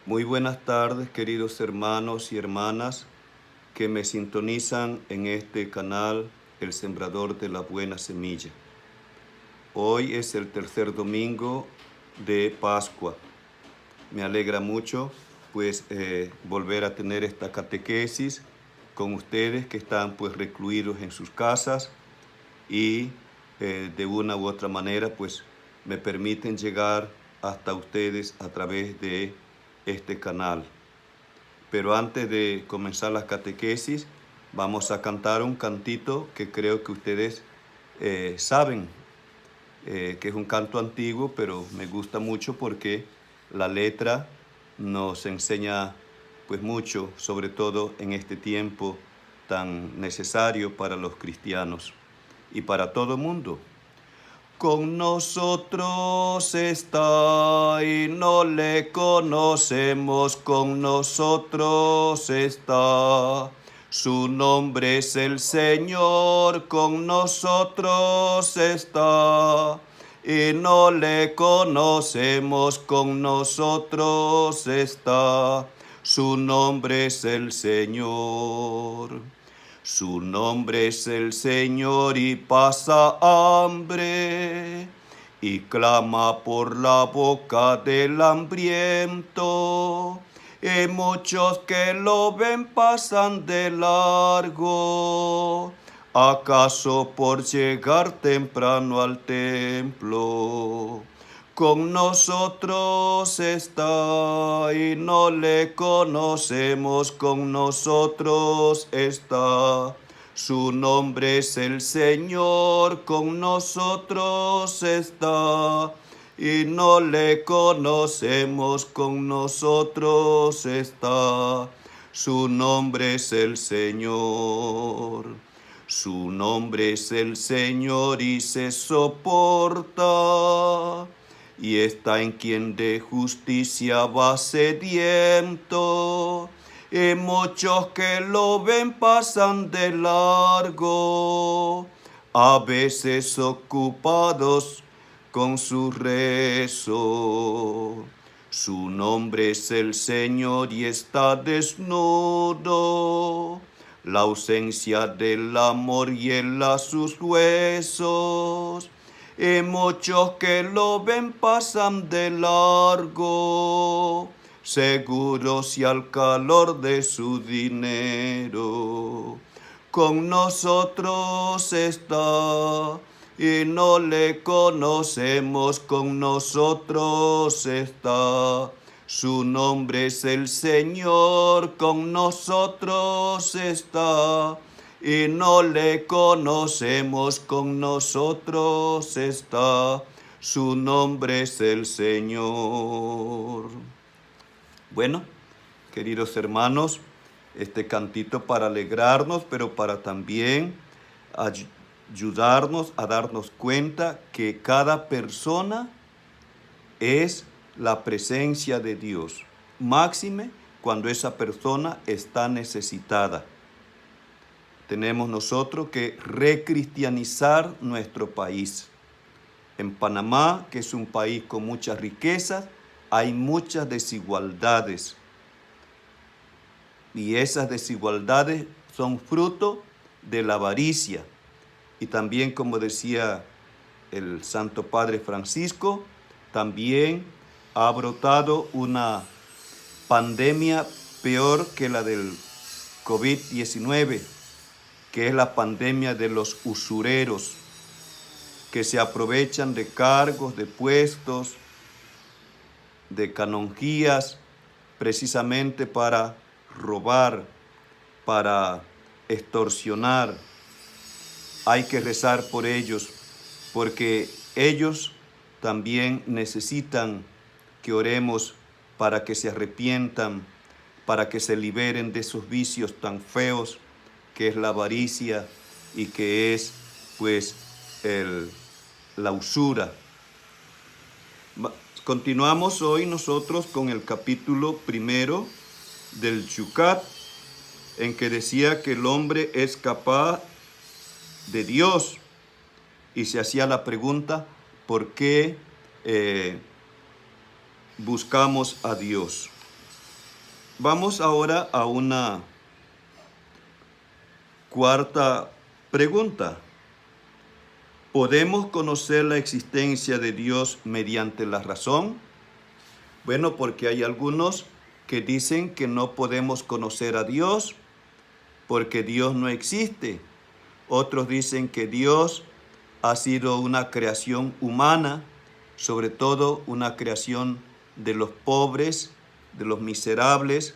Muy buenas tardes, queridos hermanos y hermanas que me sintonizan en este canal, El Sembrador de la Buena Semilla. Hoy es el tercer domingo de Pascua. Me alegra mucho volver a tener esta catequesis con ustedes que están recluidos en sus casas y de una u otra manera me permiten llegar hasta ustedes a través de este canal. Pero antes de comenzar la catequesis, vamos a cantar un cantito que creo que ustedes saben, que es un canto antiguo, pero me gusta mucho porque la letra nos enseña mucho, sobre todo en este tiempo tan necesario para los cristianos y para todo el mundo. Con nosotros está y no le conocemos, con nosotros está. Su nombre es el Señor, con nosotros está. Y no le conocemos, con nosotros está. Su nombre es el Señor. Su nombre es el Señor y pasa hambre y clama por la boca del hambriento. Y muchos que lo ven pasan de largo, acaso por llegar temprano al templo. Con nosotros está y no le conocemos, con nosotros está. Su nombre es el Señor, con nosotros está. Y no le conocemos, con nosotros está. Su nombre es el Señor. Su nombre es el Señor y se soporta. Y está en quien de justicia va sediento. Y muchos que lo ven pasan de largo, a veces ocupados con su rezo. Su nombre es el Señor y está desnudo. La ausencia del amor hiela sus huesos. Y muchos que lo ven pasan de largo, seguros y al calor de su dinero. Con nosotros está y no le conocemos, con nosotros está. Su nombre es el Señor, con nosotros está. Y no le conocemos, con nosotros está. Su nombre es el Señor. Bueno, queridos hermanos, este cantito para alegrarnos, pero para también ayudarnos a darnos cuenta que cada persona es la presencia de Dios, máxime cuando esa persona está necesitada. Tenemos nosotros que recristianizar nuestro país. En Panamá, que es un país con muchas riquezas, hay muchas desigualdades. Y esas desigualdades son fruto de la avaricia. Y también, como decía el Santo Padre Francisco, también ha brotado una pandemia peor que la del COVID-19, que es la pandemia de los usureros, que se aprovechan de cargos, de puestos, de canonjías, precisamente para robar, para extorsionar. Hay que rezar por ellos, porque ellos también necesitan que oremos para que se arrepientan, para que se liberen de esos vicios tan feos que es la avaricia y que es la usura. Continuamos hoy nosotros con el capítulo 1 del Yucat, en que decía que el hombre es capaz de Dios, y se hacía la pregunta, ¿por qué buscamos a Dios? Vamos ahora a una cuarta pregunta. ¿Podemos conocer la existencia de Dios mediante la razón? Bueno, porque hay algunos que dicen que no podemos conocer a Dios porque Dios no existe. Otros dicen que Dios ha sido una creación humana, sobre todo una creación de los pobres, de los miserables,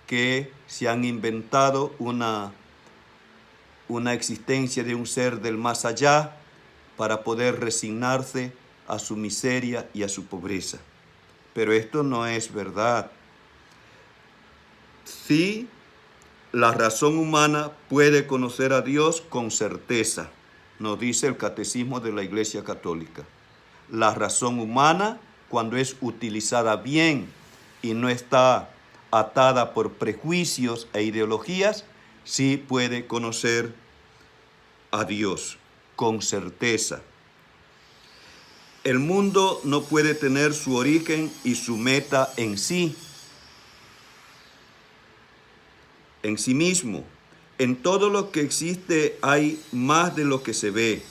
que se han inventado una existencia de un ser del más allá para poder resignarse a su miseria y a su pobreza. Pero esto no es verdad. Sí, la razón humana puede conocer a Dios con certeza, nos dice el Catecismo de la Iglesia Católica. La razón humana, cuando es utilizada bien y no está atada por prejuicios e ideologías, sí puede conocer a Dios con certeza. El mundo no puede tener su origen y su meta en sí mismo. En todo lo que existe hay más de lo que se ve.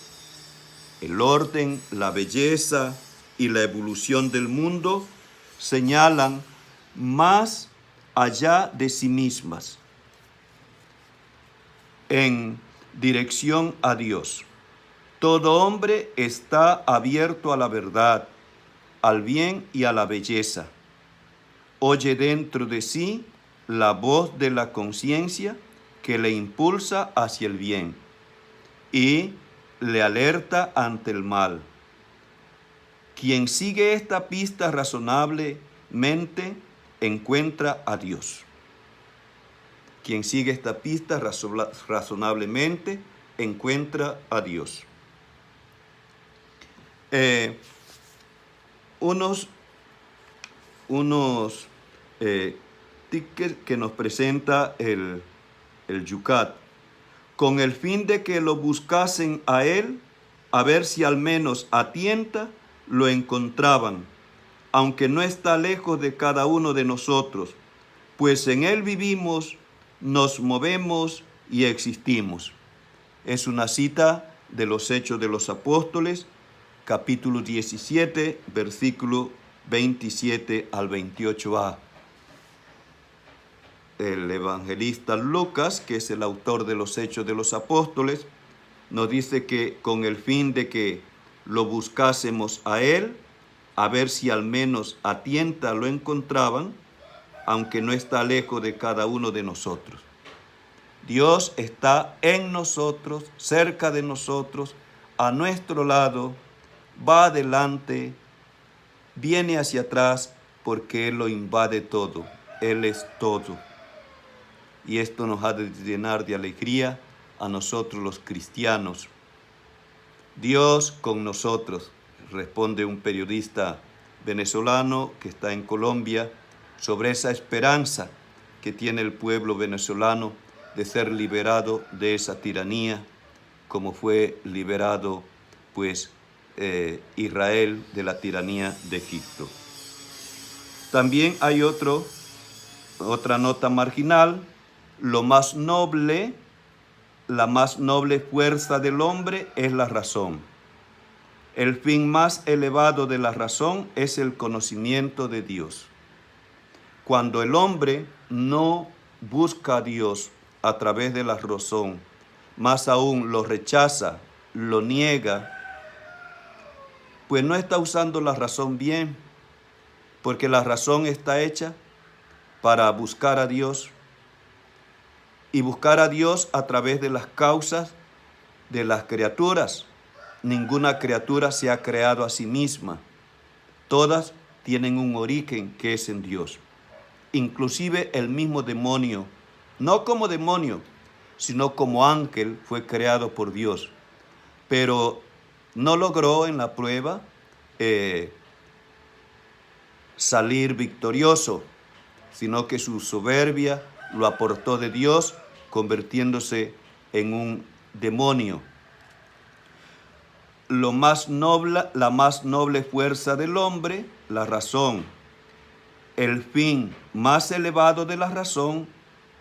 El orden, la belleza y la evolución del mundo señalan más allá de sí mismas, en dirección a Dios. Todo hombre está abierto a la verdad, al bien y a la belleza. Oye dentro de sí la voz de la conciencia que le impulsa hacia el bien y le alerta ante el mal. Quien sigue esta pista razonablemente encuentra a Dios. Quien sigue esta pista razonablemente encuentra a Dios. Unos tickets que nos presenta el Yucat, con el fin de que lo buscasen a él, a ver si al menos a tienta lo encontraban, aunque no está lejos de cada uno de nosotros, pues en él vivimos, nos movemos y existimos. Es una cita de los Hechos de los Apóstoles, capítulo 17, versículo 27 al 28a. El evangelista Lucas, que es el autor de los Hechos de los Apóstoles, nos dice que con el fin de que lo buscásemos a él, a ver si al menos a tienta lo encontraban, aunque no está lejos de cada uno de nosotros. Dios está en nosotros, cerca de nosotros, a nuestro lado, va adelante, viene hacia atrás, porque Él lo invade todo, Él es todo. Y esto nos ha de llenar de alegría a nosotros los cristianos. Dios con nosotros, responde un periodista venezolano que está en Colombia, sobre esa esperanza que tiene el pueblo venezolano de ser liberado de esa tiranía, como fue liberado Israel de la tiranía de Egipto. También hay otra nota marginal. La más noble fuerza del hombre es la razón. El fin más elevado de la razón es el conocimiento de Dios. Cuando el hombre no busca a Dios a través de la razón, más aún lo rechaza, lo niega, pues no está usando la razón bien, porque la razón está hecha para buscar a Dios, y buscar a Dios a través de las causas de las criaturas. Ninguna criatura se ha creado a sí misma. Todas tienen un origen que es en Dios. Inclusive el mismo demonio, no como demonio, sino como ángel, fue creado por Dios. Pero no logró en la prueba salir victorioso, sino que su soberbia lo apartó de Dios, convirtiéndose en un demonio. La más noble fuerza del hombre, la razón. el fin más elevado de la razón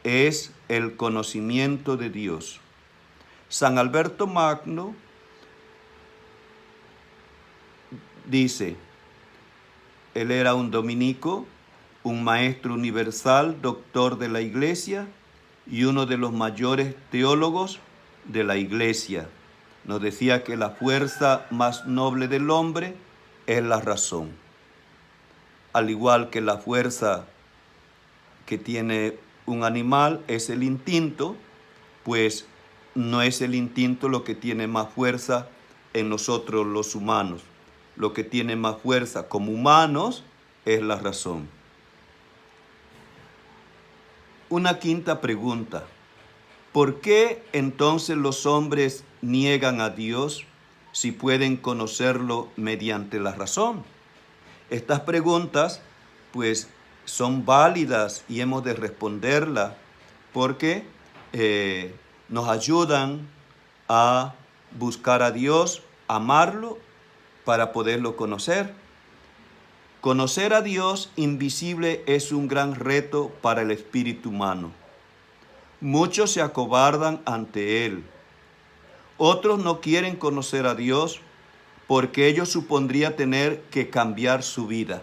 es el conocimiento de Dios. San Alberto Magno dice, él era un dominico, un maestro universal, doctor de la Iglesia y uno de los mayores teólogos de la Iglesia. Nos decía que la fuerza más noble del hombre es la razón. Al igual que la fuerza que tiene un animal es el instinto, pues no es el instinto lo que tiene más fuerza en nosotros los humanos. Lo que tiene más fuerza como humanos es la razón. Una quinta pregunta. ¿Por qué entonces los hombres niegan a Dios si pueden conocerlo mediante la razón? Estas preguntas, pues, son válidas y hemos de responderlas porque nos ayudan a buscar a Dios, amarlo, para poderlo conocer. Conocer a Dios invisible es un gran reto para el espíritu humano. Muchos se acobardan ante Él. Otros no quieren conocer a Dios porque ello supondría tener que cambiar su vida.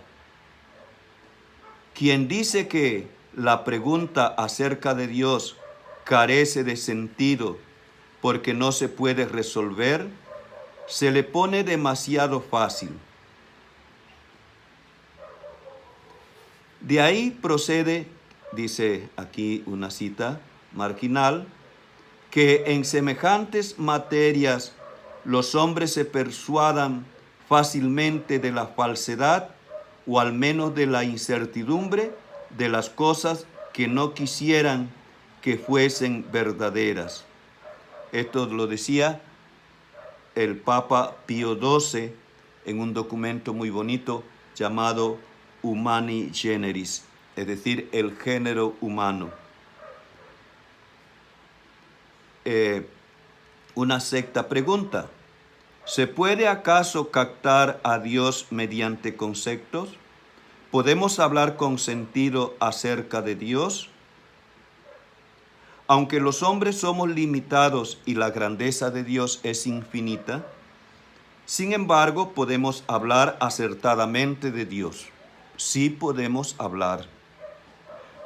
Quien dice que la pregunta acerca de Dios carece de sentido porque no se puede resolver, se le pone demasiado fácil. De ahí procede, dice aquí una cita marginal, que en semejantes materias los hombres se persuadan fácilmente de la falsedad o al menos de la incertidumbre de las cosas que no quisieran que fuesen verdaderas. Esto lo decía el Papa Pío XII en un documento muy bonito llamado Humani Generis, es decir, el género humano. Una sexta pregunta. ¿Se puede acaso captar a Dios mediante conceptos? ¿Podemos hablar con sentido acerca de Dios? Aunque los hombres somos limitados y la grandeza de Dios es infinita, sin embargo podemos hablar acertadamente de Dios. Sí podemos hablar.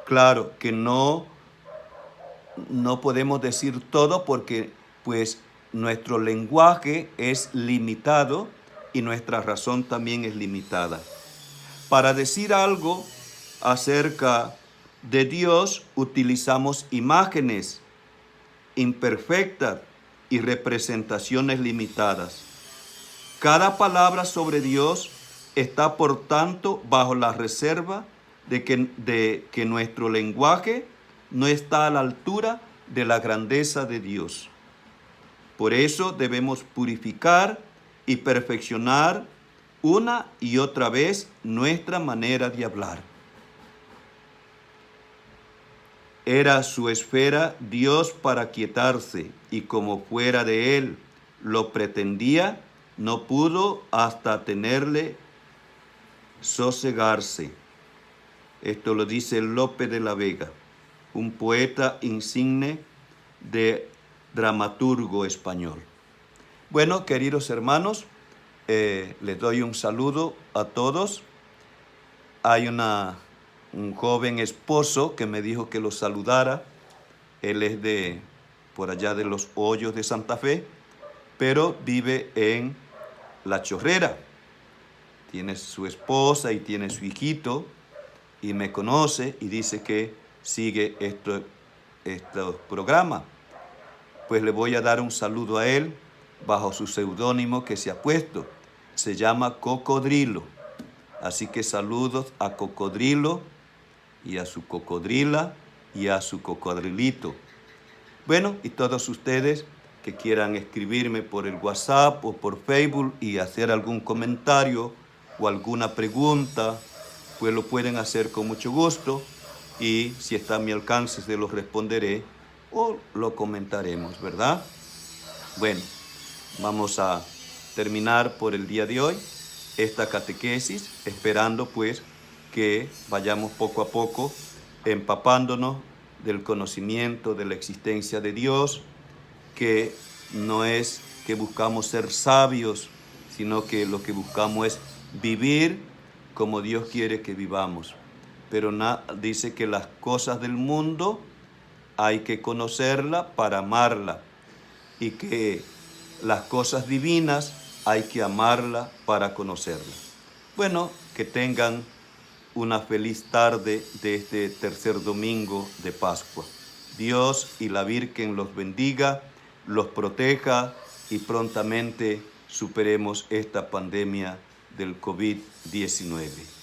Claro que no podemos decir todo porque pues nuestro lenguaje es limitado y nuestra razón también es limitada. Para decir algo acerca de Dios utilizamos imágenes imperfectas y representaciones limitadas. Cada palabra sobre Dios está por tanto bajo la reserva de que nuestro lenguaje no está a la altura de la grandeza de Dios. Por eso debemos purificar y perfeccionar una y otra vez nuestra manera de hablar. Era su esfera Dios para quietarse, y como fuera de él lo pretendía, no pudo hasta tenerle sosegarse. Esto lo dice Lope de la Vega, un poeta insigne de dramaturgo español. Bueno, queridos hermanos, les doy un saludo a todos. Hay un joven esposo que me dijo que los saludara. Él es de por allá de Los Hoyos de Santa Fe, pero vive en La Chorrera. Tiene su esposa y tiene su hijito y me conoce y dice que sigue estos programas. Pues le voy a dar un saludo a él bajo su seudónimo que se ha puesto. Se llama Cocodrilo. Así que saludos a Cocodrilo y a su cocodrila y a su cocodrilito. Bueno, y todos ustedes que quieran escribirme por el WhatsApp o por Facebook y hacer algún comentario o alguna pregunta, pues lo pueden hacer con mucho gusto y si está a mi alcance se los responderé o lo comentaremos, ¿verdad? Bueno, vamos a terminar por el día de hoy esta catequesis, esperando pues que vayamos poco a poco empapándonos del conocimiento de la existencia de Dios, que no es que buscamos ser sabios, sino que lo que buscamos es vivir como Dios quiere que vivamos. Pero dice que las cosas del mundo hay que conocerla para amarla, y que las cosas divinas hay que amarla para conocerla. Bueno, que tengan una feliz tarde de este tercer domingo de Pascua. Dios y la Virgen los bendiga, los proteja y prontamente superemos esta pandemia del COVID-19.